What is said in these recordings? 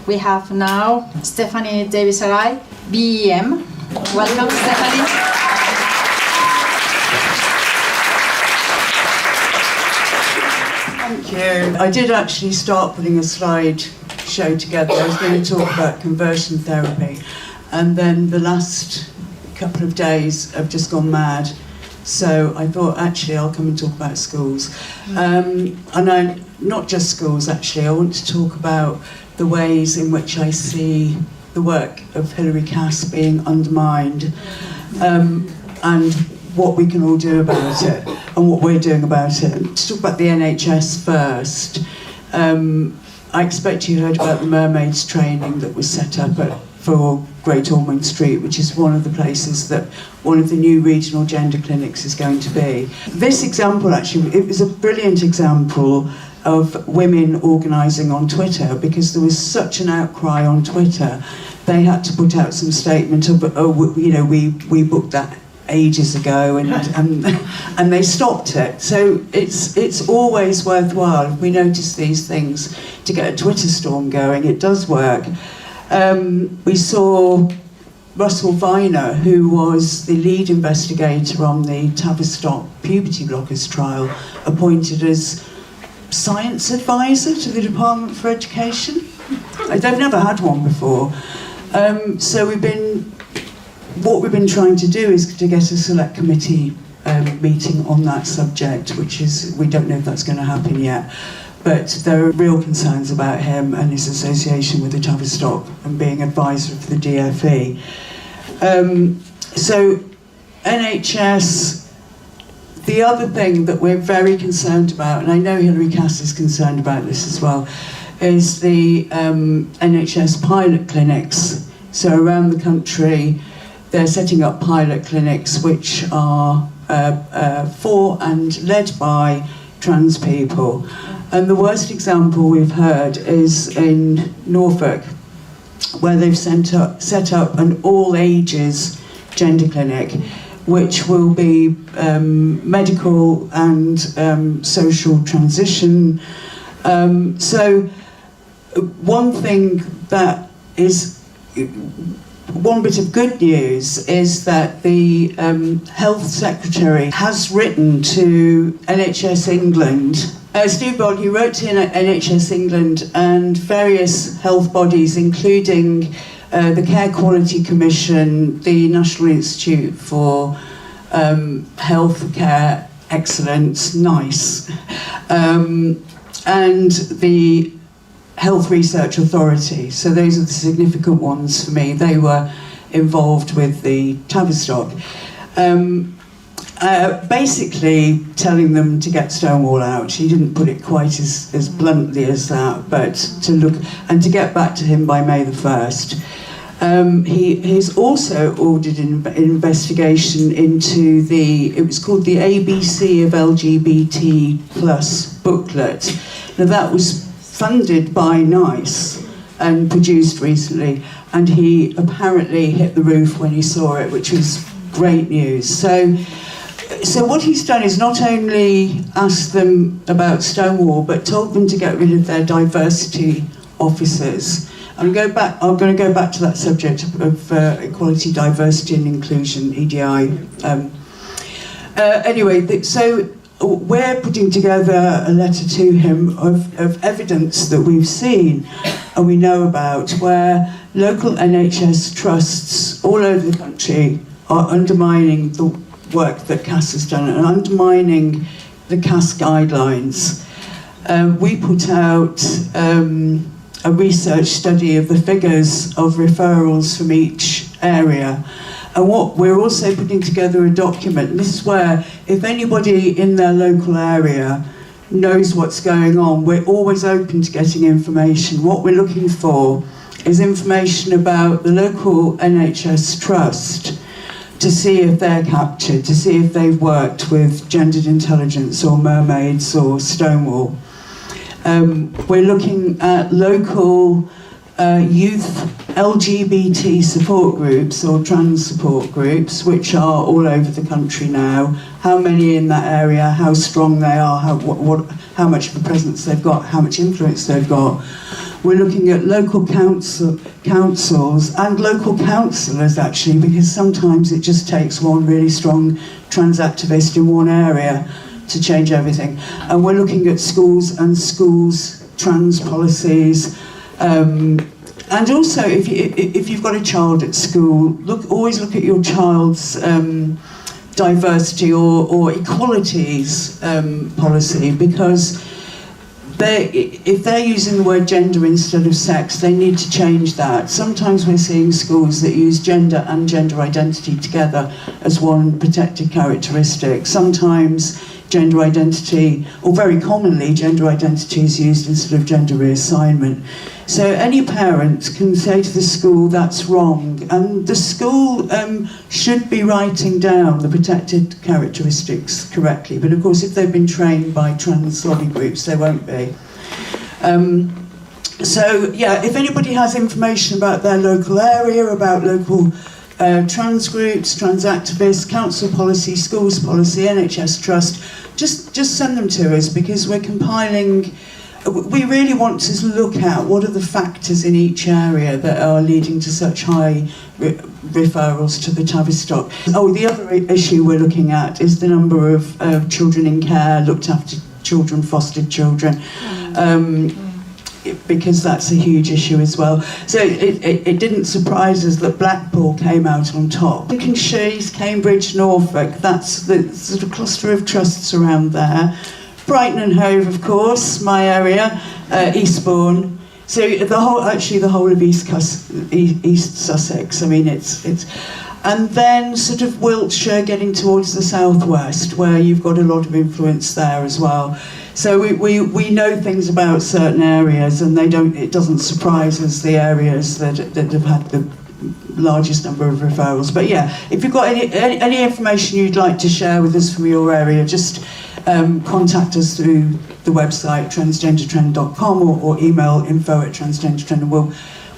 we have now Stephanie Davies-Arai, BEM. Welcome, Stephanie. Thank you. I did actually start putting a slide show together. I was going to talk about conversion therapy, and then the last couple of days I've just gone mad. So I thought, actually, I'll come and talk about schools. Not just schools, actually. I want to talk about the ways in which I see the work of Hilary Cass being undermined, and what we can all do about it, and what we're doing about it. To talk about the NHS first, I expect you heard about the mermaids training that was set up for Great Ormond Street, which is one of the places that one of the new regional gender clinics is going to be. This example, actually, it was a brilliant example of women organising on Twitter, because there was such an outcry on Twitter. They had to put out some statement of, we booked that ages ago, and they stopped it. So it's always worthwhile, if we notice these things, to get a Twitter storm going. It does work. We saw Russell Viner, who was the lead investigator on the Tavistock puberty blockers trial, appointed as science advisor to the Department for Education. They've never had one before. So what we've been trying to do is to get a select committee meeting on that subject, which is, we don't know if that's going to happen yet. But there are real concerns about him and his association with the Tavistock and being advisor for the DFE. So NHS, the other thing that we're very concerned about, and I know Hilary Cass is concerned about this as well, is the NHS pilot clinics. So around the country, they're setting up pilot clinics which are for and led by trans people. And the worst example we've heard is in Norfolk, where they've set up an all-ages gender clinic, which will be medical and social transition. So one thing that is, one bit of good news is that the Health Secretary has written to NHS England. Steve Bond, he wrote to NHS England and various health bodies, including the Care Quality Commission, the National Institute for Health Care Excellence, NICE, and the Health Research Authority. So those are the significant ones for me. They were involved with the Tavistock. Basically telling them to get Stonewall out. She didn't put it quite as bluntly as that, but to look and to get back to him by May the 1st. He's also ordered an investigation into it was called the ABC of LGBT plus booklet. Now that was funded by NICE and produced recently, and he apparently hit the roof when he saw it, which was great news. So what he's done is not only asked them about Stonewall, but told them to get rid of their diversity officers. I'm going to go back to that subject of equality, diversity and inclusion, EDI. Anyway, so we're putting together a letter to him of evidence that we've seen and we know about, where local NHS trusts all over the country are undermining the work that Cass has done and undermining the Cass guidelines. We put out a research study of the figures of referrals from each area. And what we're also putting together a document, and this is where, if anybody in their local area knows what's going on, we're always open to getting information. What we're looking for is information about the local NHS trust, to see if they're captured, to see if they've worked with gendered intelligence or mermaids or Stonewall. We're looking at local youth LGBT support groups or trans support groups, which are all over the country now. How many in that area, how strong they are, how much of a presence they've got, how much influence they've got. We're looking at local councils and local councillors, actually, because sometimes it just takes one really strong trans activist in one area to change everything. And we're looking at schools and schools' trans policies. And also, if you've got a child at school, always look at your child's diversity or equalities policy, because if they're using the word gender instead of sex, they need to change that. Sometimes we're seeing schools that use gender and gender identity together as one protected characteristic. Sometimes gender identity, or very commonly, gender identity is used instead of gender reassignment. So any parent can say to the school, that's wrong, and the school should be writing down the protected characteristics correctly, but of course if they've been trained by trans lobby groups, they won't be. So yeah, if anybody has information about their local area, about local trans groups, trans activists, council policy, schools policy, NHS trust, just send them to us, because we're compiling. We really want to look at what are the factors in each area that are leading to such high referrals to the Tavistock. Oh, the other issue we're looking at is the number of children in care, looked after children, fostered children, because that's a huge issue as well. So it didn't surprise us that Blackpool came out on top. Lincolnshire, Cambridge, Norfolk, that's the sort of cluster of trusts around there. Brighton and Hove, of course, my area, Eastbourne. So the whole of East Sussex. I mean, it's, and then sort of Wiltshire, getting towards the southwest, where you've got a lot of influence there as well. So we know things about certain areas, and it doesn't surprise us the areas that have had the largest number of referrals. But yeah, if you've got any information you'd like to share with us from your area, just contact us through the website transgendertrend.com or email info@transgendertrend, and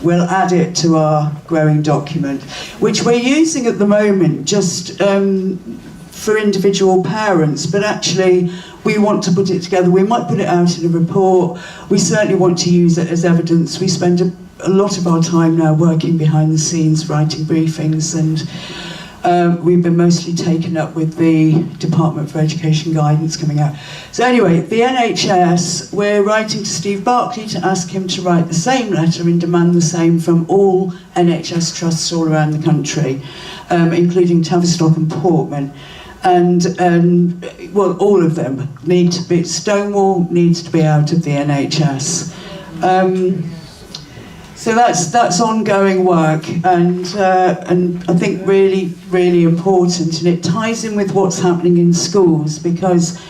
we'll add it to our growing document, which we're using at the moment just for individual parents, but actually we want to put it together. We might put it out in a report. We certainly want to use it as evidence. We spend a lot of our time now working behind the scenes, writing briefings, and we've been mostly taken up with the Department for Education guidance coming out. So anyway, the NHS, we're writing to Steve Barclay to ask him to write the same letter and demand the same from all NHS trusts all around the country, including Tavistock and Portman. And well, all of them need to be, Stonewall needs to be out of the NHS. So that's ongoing work, and I think really important, and it ties in with what's happening in schools, because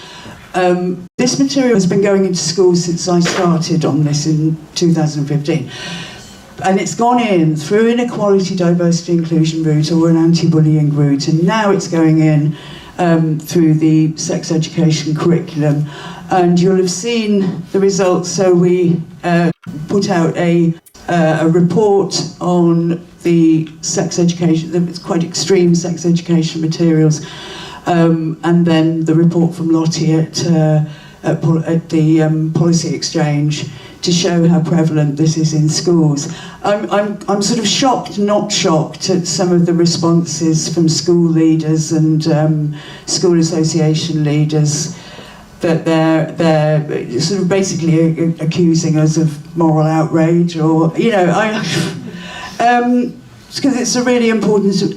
this material has been going into schools since I started on this in 2015, and it's gone in through an equality, diversity, inclusion route or an anti-bullying route, and now it's going in through the sex education curriculum, and you'll have seen the results. So we put out a report on the sex education, it's quite extreme sex education materials, and then the report from Lottie at the Policy Exchange to show how prevalent this is in schools. I'm sort of shocked, not shocked, at some of the responses from school leaders and school association leaders, that they're sort of basically accusing us of moral outrage, or, you know, because it's a really important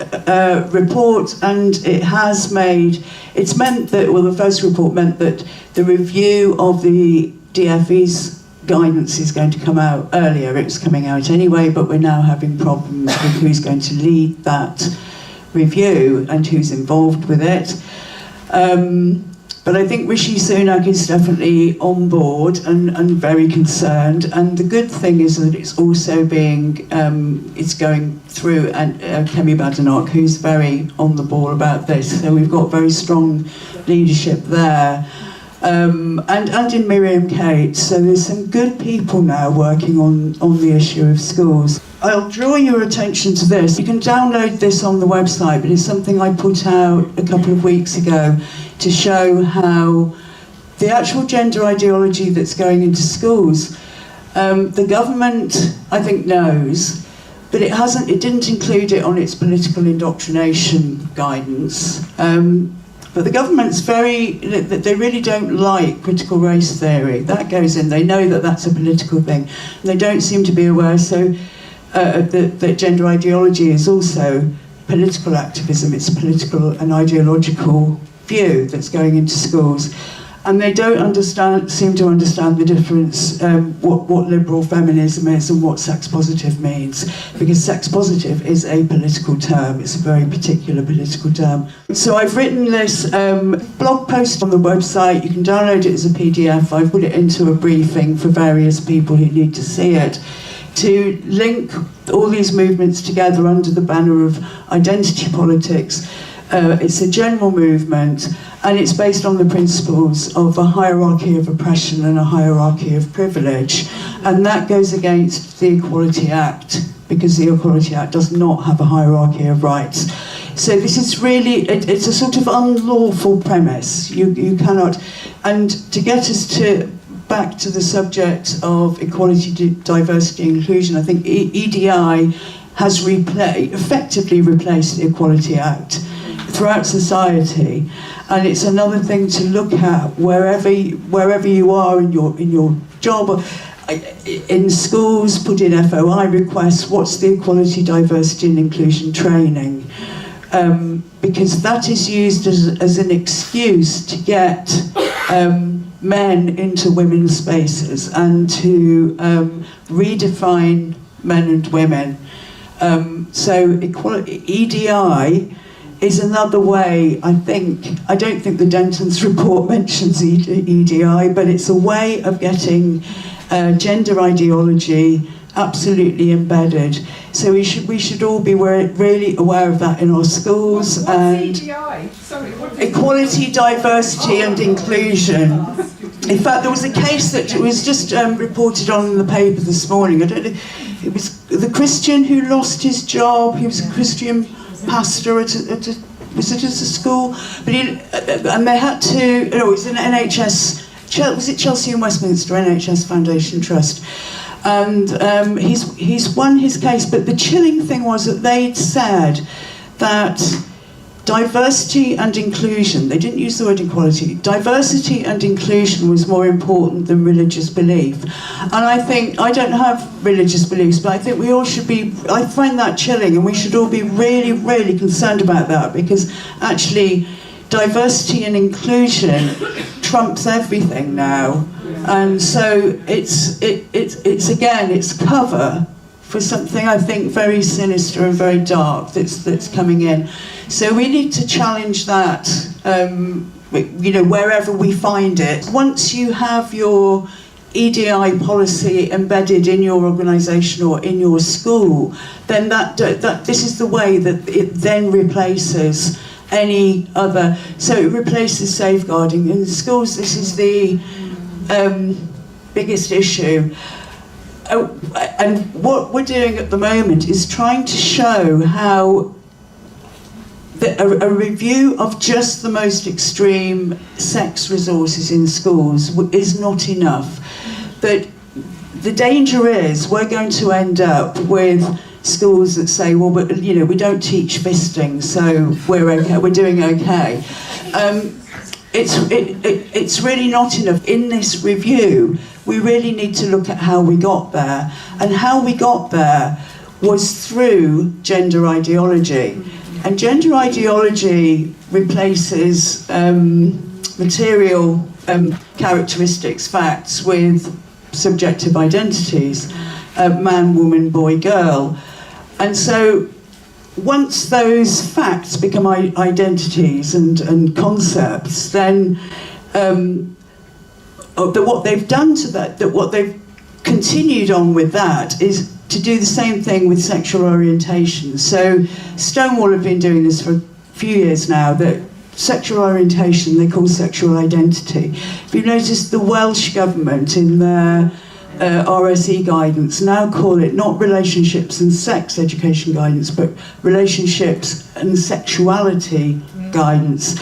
report, and it's meant that, well, the first report meant that the review of the DFE's guidance is going to come out earlier. It was coming out anyway, but we're now having problems with who's going to lead that review and who's involved with it. But I think Rishi Sunak is definitely on board and very concerned. And the good thing is that it's also it's going through Kemi Badenoch, who's very on the ball about this. So we've got very strong leadership there. And in Miriam Kate. So there's some good people now working on the issue of schools. I'll draw your attention to this. You can download this on the website, but it's something I put out a couple of weeks ago to show how the actual gender ideology that's going into schools, The government, I think, knows, but it didn't include it on its political indoctrination guidance. But the government's they really don't like critical race theory. That goes in, they know that that's a political thing. And they don't seem to be aware, that gender ideology is also political activism. It's a political and ideological view that's going into schools. And they don't seem to understand the difference, what liberal feminism is and what sex positive means. Because sex positive is a political term, it's a very particular political term. So I've written this blog post on the website, you can download it as a PDF, I've put it into a briefing for various people who need to see it, to link all these movements together under the banner of identity politics. It's a general movement, and it's based on the principles of a hierarchy of oppression and a hierarchy of privilege. And that goes against the Equality Act, because the Equality Act does not have a hierarchy of rights. So this is really, it's a sort of unlawful premise. You cannot, and to get us back to the subject of equality, diversity, inclusion, I think EDI has effectively replaced the Equality Act throughout society, and it's another thing to look at wherever you are in your job, in schools. Put in FOI requests. What's the equality, diversity, and inclusion training? Because that is used as an excuse to get men into women's spaces and to redefine men and women. So EDI is another way, I don't think the Denton's report mentions EDI, but it's a way of getting gender ideology absolutely embedded. So we should all be really aware of that in our schools. What's and EDI? Sorry, what equality, diversity, and inclusion. In fact, there was a case that was just reported on in the paper this morning. I don't know, it was the Christian who lost his job. He was a Christian pastor at a school, but and they had to. It was an NHS. Was it Chelsea and Westminster NHS Foundation Trust? And he's won his case. But the chilling thing was that they'd said that diversity and inclusion, they didn't use the word equality, diversity and inclusion was more important than religious belief. And I think, I don't have religious beliefs, but I think we all should be, I find that chilling, and we should all be really, really concerned about that, because actually diversity and inclusion trumps everything now. And so it's cover for something I think very sinister and very dark that's coming in. So we need to challenge that, wherever we find it. Once you have your EDI policy embedded in your organisation or in your school, then this is the way that it then replaces any other. So it replaces safeguarding. In schools, this is the biggest issue. And what we're doing at the moment is trying to show how a review of just the most extreme sex resources in schools is not enough. That the danger is we're going to end up with schools that say, well, but, we don't teach fisting, so we're okay, we're doing okay. It's really not enough. In this review, we really need to look at how we got there. And how we got there was through gender ideology. And gender ideology replaces material characteristics, facts, with subjective identities, man, woman, boy, girl. And so once those facts become identities and concepts, then what they've done to that what they've continued on with that is to do the same thing with sexual orientation. So Stonewall have been doing this for a few years now, that sexual orientation they call sexual identity. If you notice, the Welsh government in their RSE guidance now call it not relationships and sex education guidance, but relationships and sexuality guidance.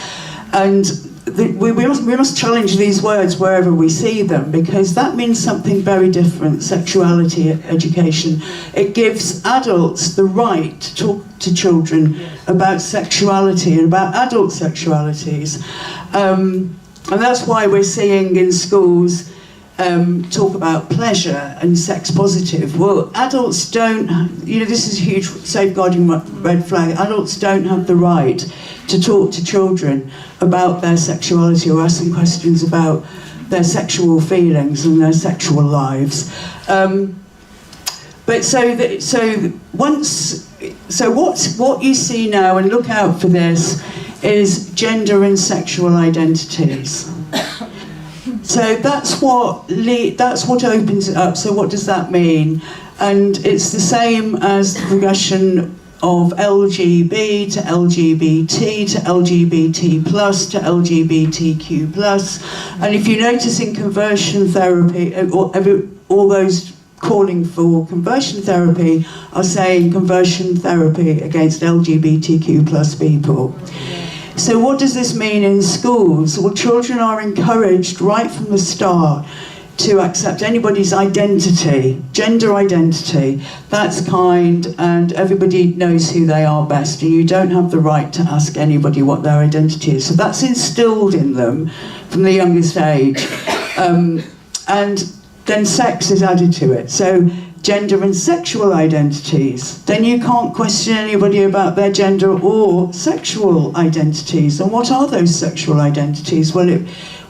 And we must challenge these words wherever we see them, because that means something very different. Sexuality education, it gives adults the right to talk to children about sexuality and about adult sexualities, and that's why we're seeing in schools talk about pleasure and sex positive. Well, adults don't, this is a huge safeguarding red flag. Adults don't have the right to talk to children about their sexuality or ask them questions about their sexual feelings and their sexual lives. But what you see now, and look out for this, is gender and sexual identities. So that's what opens it up. So what does that mean? And it's the same as the progression of LGB to LGBT to LGBT plus to LGBTQ plus. And if you notice in conversion therapy, all those calling for conversion therapy are saying conversion therapy against LGBTQ plus people. So what does this mean in schools? Well, children are encouraged right from the start to accept anybody's identity, gender identity. That's kind, and everybody knows who they are best, and you don't have the right to ask anybody what their identity is. So that's instilled in them from the youngest age. And then sex is added to it. So gender and sexual identities. Then you can't question anybody about their gender or sexual identities. And what are those sexual identities? Well,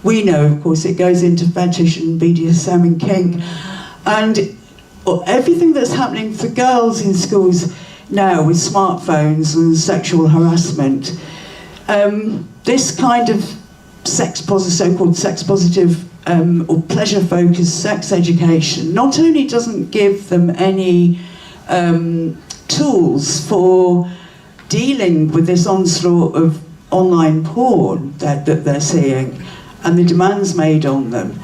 we know, of course, it goes into fetish and BDSM and kink. And everything that's happening for girls in schools now with smartphones and sexual harassment, this kind of so-called sex positive or pleasure-focused sex education not only doesn't give them any tools for dealing with this onslaught of online porn that they're seeing and the demands made on them,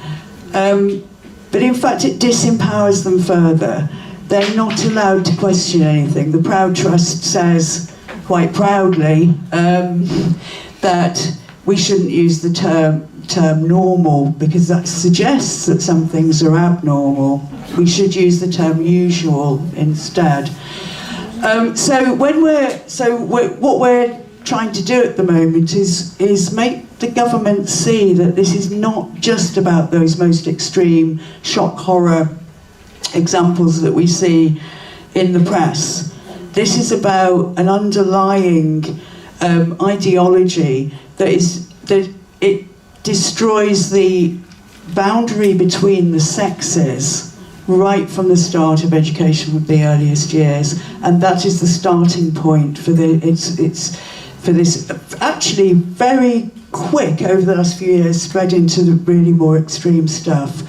but in fact it disempowers them further. They're not allowed to question anything. The Proud Trust says quite proudly that we shouldn't use the term normal, because that suggests that some things are abnormal. We should use the term usual instead. What we're trying to do at the moment is make the government see that this is not just about those most extreme shock horror examples that we see in the press. This is about an underlying ideology that it destroys the boundary between the sexes right from the start of education from the earliest years, and that is the starting point for this actually very quick over the last few years spread into the really more extreme stuff.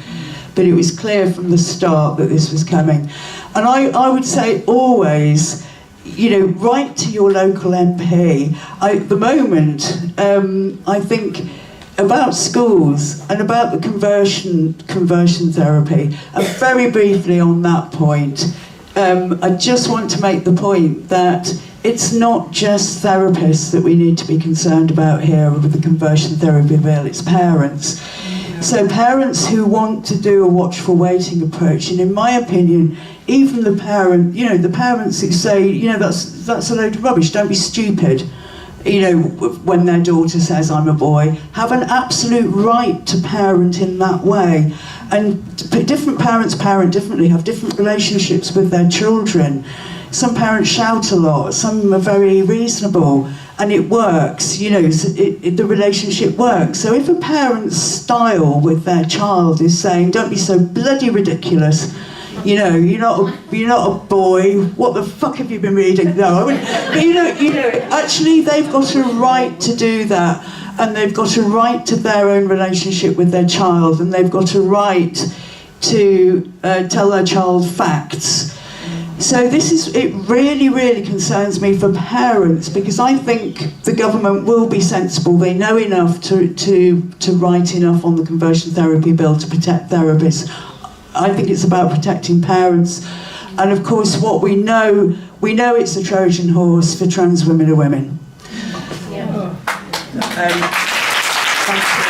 But it was clear from the start that this was coming. And I would say always, write to your local MP. At the moment, I think about schools and about the conversion therapy, and very briefly on that point, I just want to make the point that it's not just therapists that we need to be concerned about here with the conversion therapy bill, it's parents. So parents who want to do a watchful waiting approach, and in my opinion, even the parents who say, that's a load of rubbish, don't be stupid, when their daughter says I'm a boy, have an absolute right to parent in that way. And different parents parent differently, have different relationships with their children. Some parents shout a lot, some are very reasonable, and it works, the relationship works. So if a parent's style with their child is saying, don't be so bloody ridiculous, you're not a boy, what the fuck have you been reading? No, I wouldn't. But actually they've got a right to do that, and they've got a right to their own relationship with their child, and they've got a right to tell their child facts. So it really, really concerns me for parents, because I think the government will be sensible. They know enough to write enough on the conversion therapy bill to protect therapists. I think it's about protecting parents. And of course, what we know it's a Trojan horse for trans women and women. Yeah. Thank you.